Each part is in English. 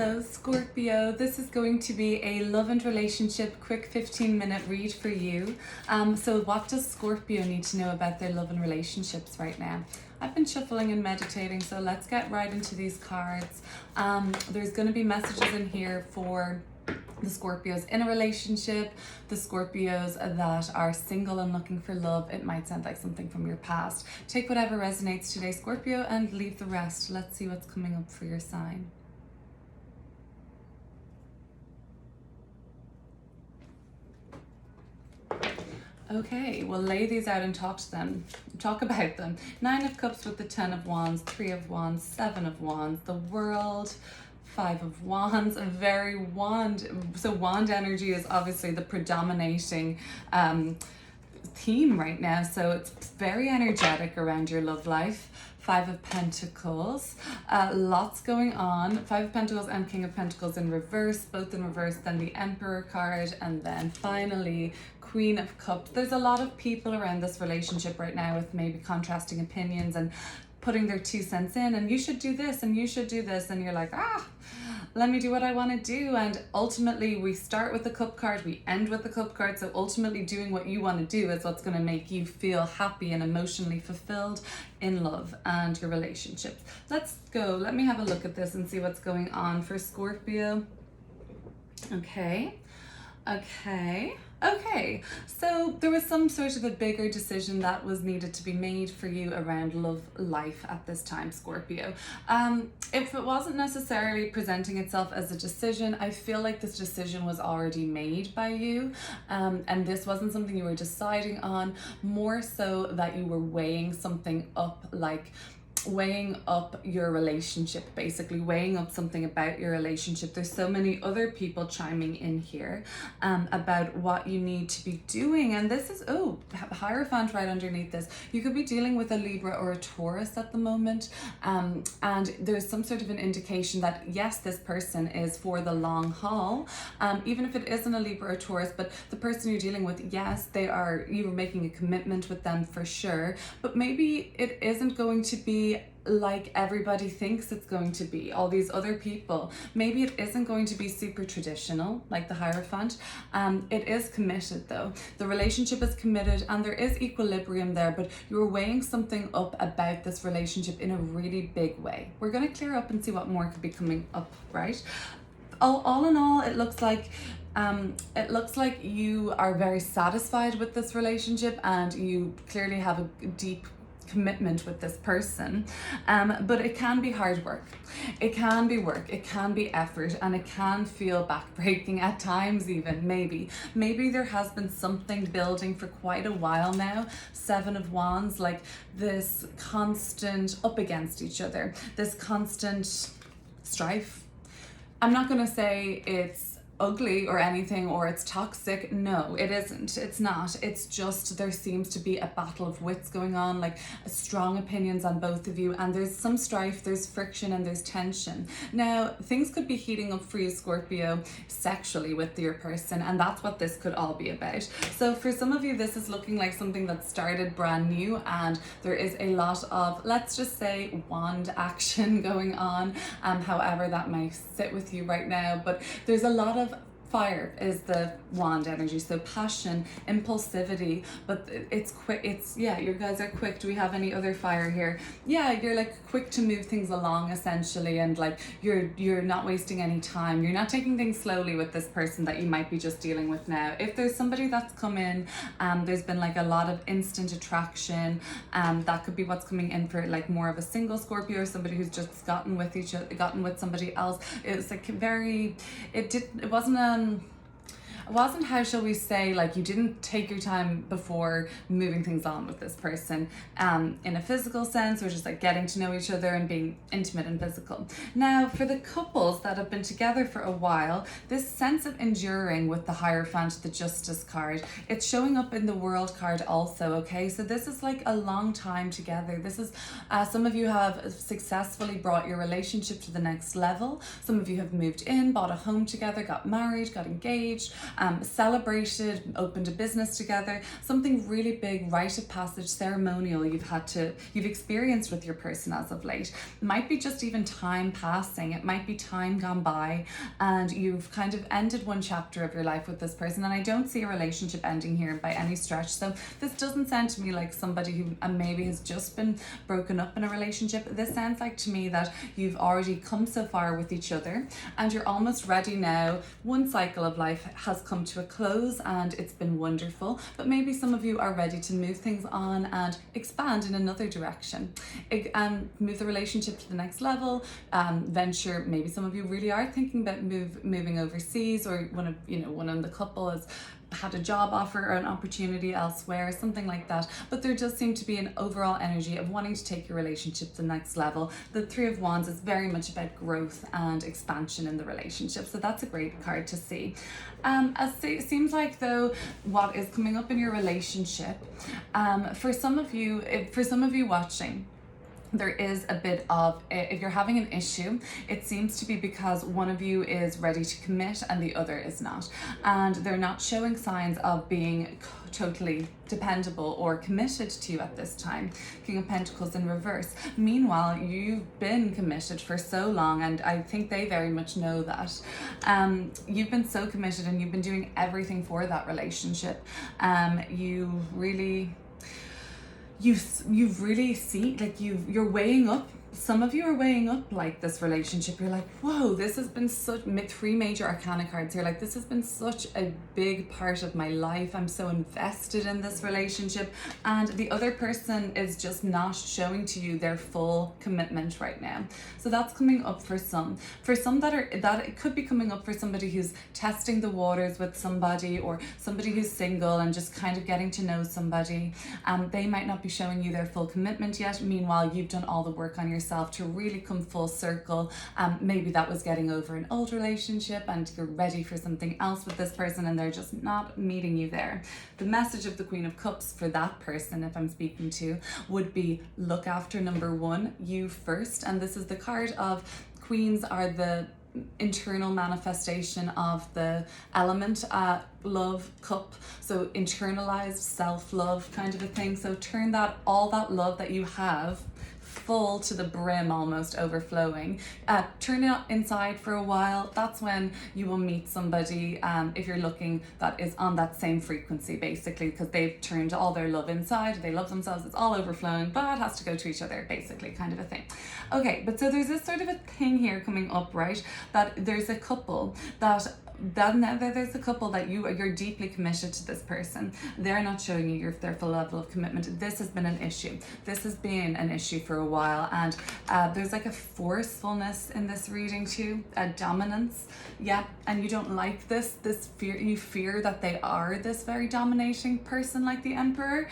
Hello Scorpio, this is going to be a love and relationship quick 15-minute read for you. So what does Scorpio need to know about their love and relationships right now? I've been shuffling and meditating, so let's get right into these cards. There's going to be messages in here for the Scorpios in a relationship, the Scorpios that are single and looking for love. It might sound like something from your past. Take whatever resonates today, Scorpio, and leave the rest. Let's see what's coming up for your sign. Okay, we'll lay these out and talk about them. 9 of Cups with the 10 of Wands, 3 of Wands, 7 of Wands, the World, 5 of Wands, a very wand. So wand energy is obviously the predominating theme right now. So it's very energetic around your love life. 5 of Pentacles, lots going on. 5 of Pentacles and King of Pentacles in reverse, both in reverse, then the Emperor card, and then finally Queen of Cups. There's a lot of people around this relationship right now with maybe contrasting opinions and putting their 2 cents in, and you should do this and you should do this, and you're like, let me do what I want to do. And ultimately we start with the Cup card, we end with the Cup card. So ultimately doing what you want to do is what's going to make you feel happy and emotionally fulfilled in love and your relationships. Let's go. Let me have a look at this and see what's going on for Scorpio. Okay. So there was some sort of a bigger decision that was needed to be made for you around love life at this time, Scorpio. If it wasn't necessarily presenting itself as a decision, I feel like this decision was already made by you, and this wasn't something you were deciding on, more so that you were weighing something up, like weighing up your relationship, basically weighing up something about your relationship. There's so many other people chiming in here about what you need to be doing, and this is Hierophant right underneath this. You could be dealing with a Libra or a Taurus at the moment, and there's some sort of an indication that yes, this person is for the long haul, even if it isn't a Libra or Taurus. But the person you're dealing with, yes, you're making a commitment with them for sure, but maybe it isn't going to be like everybody thinks it's going to be, all these other people. Maybe it isn't going to be super traditional like the Hierophant. It is committed though. The relationship is committed and there is equilibrium there, but you're weighing something up about this relationship in a really big way. We're going to clear up and see what more could be coming up, right? All in all, it looks like you are very satisfied with this relationship and you clearly have a deep commitment with this person, but it can be hard work. It can be work, it can be effort, and it can feel backbreaking at times even. Maybe there has been something building for quite a while now. 7 of Wands, like this constant up against each other, this constant strife. I'm not going to say it's ugly or anything or it's toxic. No, it isn't. It's not. It's just there seems to be a battle of wits going on, like strong opinions on both of you, and there's some strife, there's friction, and there's tension. Now, things could be heating up for you, Scorpio, sexually with your person, and that's what this could all be about. So for some of you, this is looking like something that started brand new, and there is a lot of, let's just say, wand action going on, however that may sit with you right now. But there's a lot of fire is the wand energy, so passion, impulsivity, but it's quick. You guys are quick. Do we have any other fire here? Yeah, you're like quick to move things along essentially, and like you're not wasting any time. You're not taking things slowly with this person that you might be just dealing with now. If there's somebody that's come in, there's been like a lot of instant attraction, that could be what's coming in for like more of a single Scorpio, or somebody who's just gotten with somebody else. It was like it wasn't, how shall we say, like you didn't take your time before moving things on with this person, in a physical sense, or just like getting to know each other and being intimate and physical. Now, for the couples that have been together for a while, this sense of enduring with the Hierophant, the Justice card, it's showing up in the World card also, okay? So this is like a long time together. This is, some of you have successfully brought your relationship to the next level. Some of you have moved in, bought a home together, got married, got engaged. celebrated, opened a business together, something really big, rite of passage, ceremonial you've experienced with your person as of late. It might be just even time passing, it might be time gone by, and you've kind of ended one chapter of your life with this person. And I don't see a relationship ending here by any stretch. So this doesn't sound to me like somebody who maybe has just been broken up in a relationship. This sounds like to me that you've already come so far with each other and you're almost ready now. One cycle of life has come to a close and it's been wonderful, but maybe some of you are ready to move things on and expand in another direction, move the relationship to the next level, venture. Maybe some of you really are thinking about moving overseas, or one of the couple has had a job offer or an opportunity elsewhere, something like that. But there does seem to be an overall energy of wanting to take your relationship to the next level. The Three of Wands is very much about growth and expansion in the relationship, so that's a great card to see. It seems like, though, what is coming up in your relationship, for some of you watching, there is a bit of, if you're having an issue, it seems to be because one of you is ready to commit and the other is not. And they're not showing signs of being totally dependable or committed to you at this time. King of Pentacles in reverse. Meanwhile, you've been committed for so long, and I think they very much know that. You've been so committed and you've been doing everything for that relationship. You've really seen, like, you're weighing up. Some of you are weighing up, like, this relationship. You're like, whoa, this has been such, 3 major arcana cards here. Like, this has been such a big part of my life. I'm so invested in this relationship. And the other person is just not showing to you their full commitment right now. So that's coming up for some. For some that it could be coming up for somebody who's testing the waters with somebody, or somebody who's single and just kind of getting to know somebody. They might not be showing you their full commitment yet. Meanwhile, you've done all the work on yourself to really come full circle. Maybe that was getting over an old relationship and you're ready for something else with this person and they're just not meeting you there. The message of the Queen of Cups for that person, if I'm speaking to, would be look after number 1, you first. And this is the card of Queens are the internal manifestation of the element love cup, so internalized self-love kind of a thing. So turn all that love that you have full to the brim, almost overflowing. Turn it inside for a while. That's when you will meet somebody, if you're looking, that is on that same frequency, basically, because they've turned all their love inside, they love themselves, it's all overflowing, but it has to go to each other, basically, kind of a thing. Okay, but so there's this sort of a thing here coming up, right, that there's a couple that there's a couple that you're deeply committed to this person. They're not showing you their full level of commitment. This has been an issue. This has been an issue for a while, and there's like a forcefulness in this reading too, a dominance. Yeah, and you don't like this fear. You fear that they are this very dominating person, like the Emperor.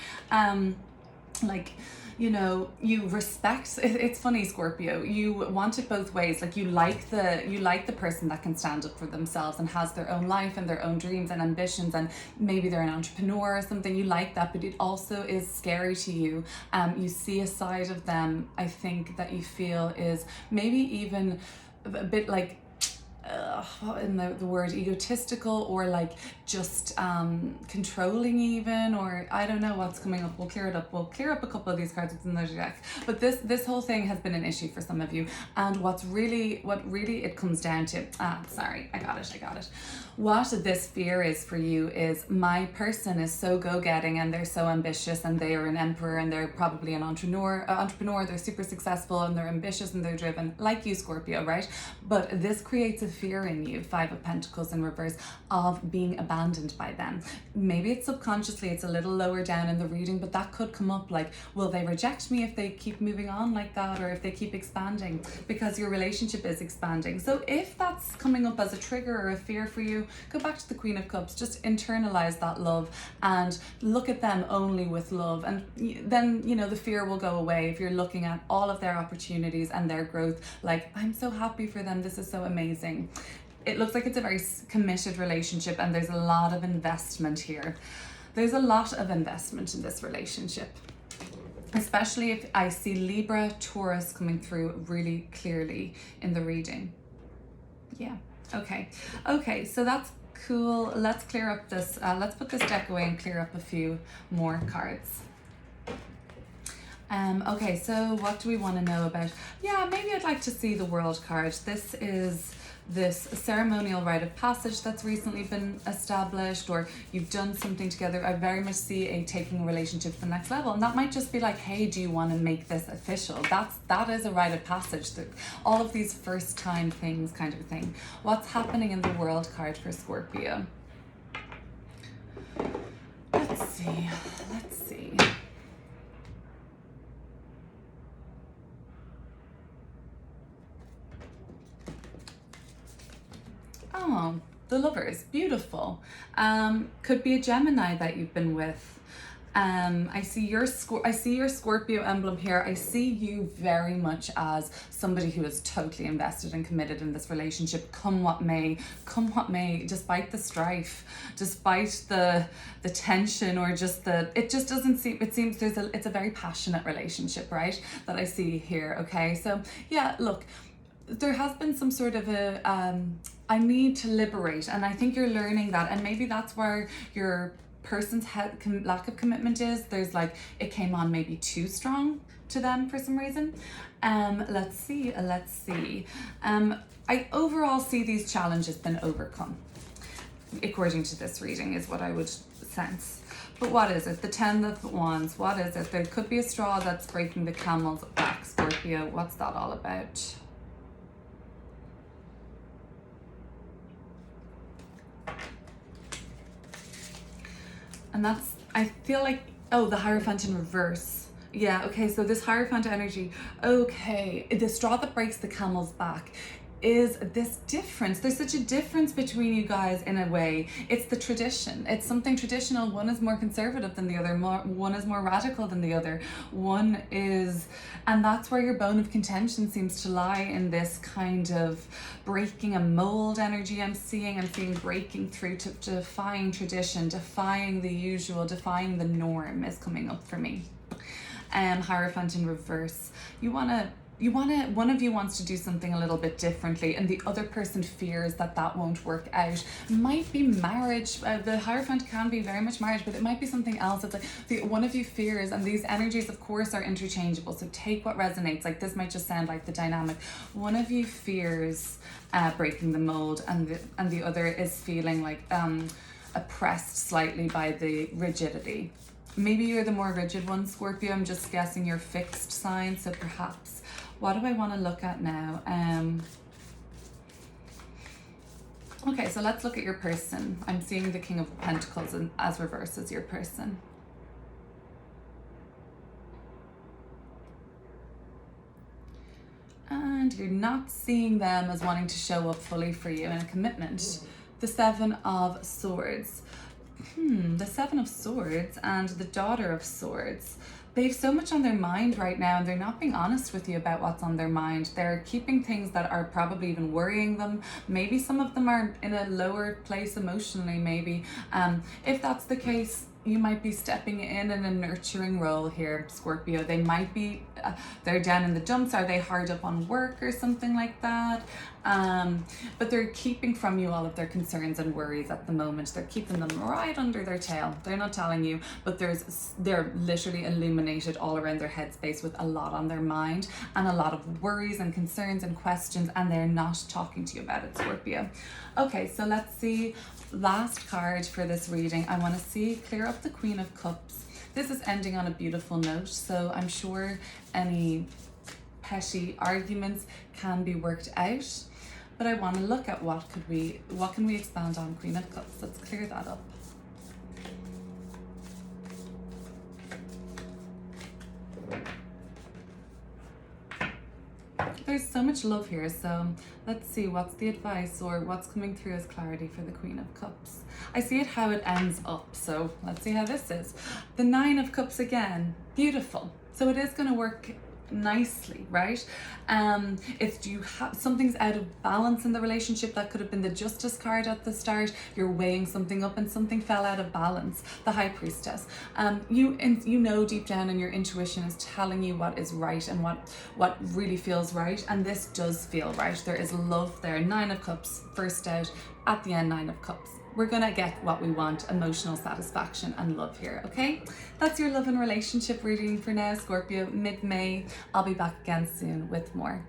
You respect, it's funny, Scorpio, you want it both ways. Like, you like the person that can stand up for themselves and has their own life and their own dreams and ambitions, and maybe they're an entrepreneur or something. You like that, but it also is scary to you. You see a side of them, I think, that you feel is maybe even a bit like, what in the word, egotistical, or like just controlling even, or I don't know what's coming up. We'll clear it up. We'll clear up a couple of these cards within the deck. But this whole thing has been an issue for some of you. And what really it comes down to, sorry, I got it. What this fear is for you is, my person is so go-getting and they're so ambitious and they are an emperor and they're probably an entrepreneur, they're super successful and they're ambitious and they're driven, like you, Scorpio, right? But this creates a fear in you, 5 of Pentacles in reverse, of being abandoned by them. Maybe it's subconsciously, it's a little lower down in the reading, but that could come up, like, will they reject me if they keep moving on like that, or if they keep expanding? Because your relationship is expanding. So if that's coming up as a trigger or a fear for you, go back to the Queen of Cups, just internalize that love and look at them only with love, and then the fear will go away if you're looking at all of their opportunities and their growth. Like, I'm so happy for them, this is so amazing. It looks like it's a very committed relationship, and there's a lot of investment here. There's a lot of investment in this relationship, especially if I see Libra, Taurus coming through really clearly in the reading. Yeah. Okay, so that's Cool. Let's clear up this. Let's put this deck away and clear up a few more cards. Okay, so what do we want to know about? Yeah, maybe I'd like to see the World card. This is this ceremonial rite of passage that's recently been established, or you've done something together. I very much see a taking a relationship to the next level, and that might just be like, hey, do you want to make this official? That is a rite of passage. All of these first time things kind of thing. What's happening in the World card for Scorpio? Let's see. Oh, the Lovers, beautiful. Could be a Gemini that you've been with. I see your Scorpio emblem here. I see you very much as somebody who is totally invested and committed in this relationship, come what may, despite the strife, despite the tension, or just it just doesn't seem, it seems it's a very passionate relationship, right? That I see here. Okay, so yeah, look, there has been some sort of a I need to liberate, and I think you're learning that, and maybe that's where your person's lack of commitment is. There's like, it came on maybe too strong to them for some reason. Let's see. I overall see these challenges been overcome, according to this reading, is what I would sense. But what is it? The 10 of Wands, what is it? There could be a straw that's breaking the camel's back, Scorpio. What's that all about? And that's, I feel like, oh, the Hierophant in reverse. Yeah, okay, so this Hierophant energy, okay, the straw that breaks the camel's back is this difference. There's such a difference between you guys in a way. It's the tradition. It's something traditional. One is more conservative than the other. One is more radical than the other. One is, and that's where your bone of contention seems to lie, in this kind of breaking a mold energy I'm seeing. Breaking through to defying tradition, defying the usual, defying the norm is coming up for me. Hierophant in reverse. One of you wants to do something a little bit differently, and the other person fears that won't work out. Might be marriage. The Hierophant can be very much marriage, but it might be something else. It's like one of you fears, and these energies, of course, are interchangeable. So take what resonates. Like, this might just sound like the dynamic. One of you fears breaking the mold, and the other is feeling like oppressed slightly by the rigidity. Maybe you're the more rigid one, Scorpio. I'm just guessing you're fixed sign, so perhaps. What do I want to look at now? Okay, so let's look at your person. I'm seeing the King of Pentacles as reverse as your person. And you're not seeing them as wanting to show up fully for you in a commitment. The Seven of Swords. The Seven of Swords and the Daughter of Swords. They have so much on their mind right now, and they're not being honest with you about what's on their mind. They're keeping things that are probably even worrying them. Maybe some of them are in a lower place emotionally, maybe. If that's the case, you might be stepping in a nurturing role here, Scorpio. They might be, they're down in the dumps. Are they hard up on work or something like that? But they're keeping from you all of their concerns and worries at the moment. They're keeping them right under their tail. They're not telling you, but they're literally illuminated all around their headspace with a lot on their mind and a lot of worries and concerns and questions, and they're not talking to you about it, Scorpio. Okay, so let's see. Last card for this reading. I want to see, clear up the Queen of Cups. This is ending on a beautiful note, so I'm sure any petty arguments can be worked out, but I want to look at what can we expand on. Queen of Cups, let's clear that up. There's so much love here, so let's see what's the advice or what's coming through as clarity for the Queen of Cups. I see it how it ends up, so let's see how this is. The Nine of Cups again, beautiful. So it is going to work nicely, right? If you have something's out of balance in the relationship, that could have been the Justice card at the start. You're weighing something up and something fell out of balance. The High Priestess. You know deep down, and your intuition is telling you what is right and what really feels right, and this does feel right. There is love there. Nine of Cups, first out, at the end, Nine of Cups. we're gonna get what we want, emotional satisfaction and love here, okay? That's your love and relationship reading for now, Scorpio, mid-May. I'll be back again soon with more.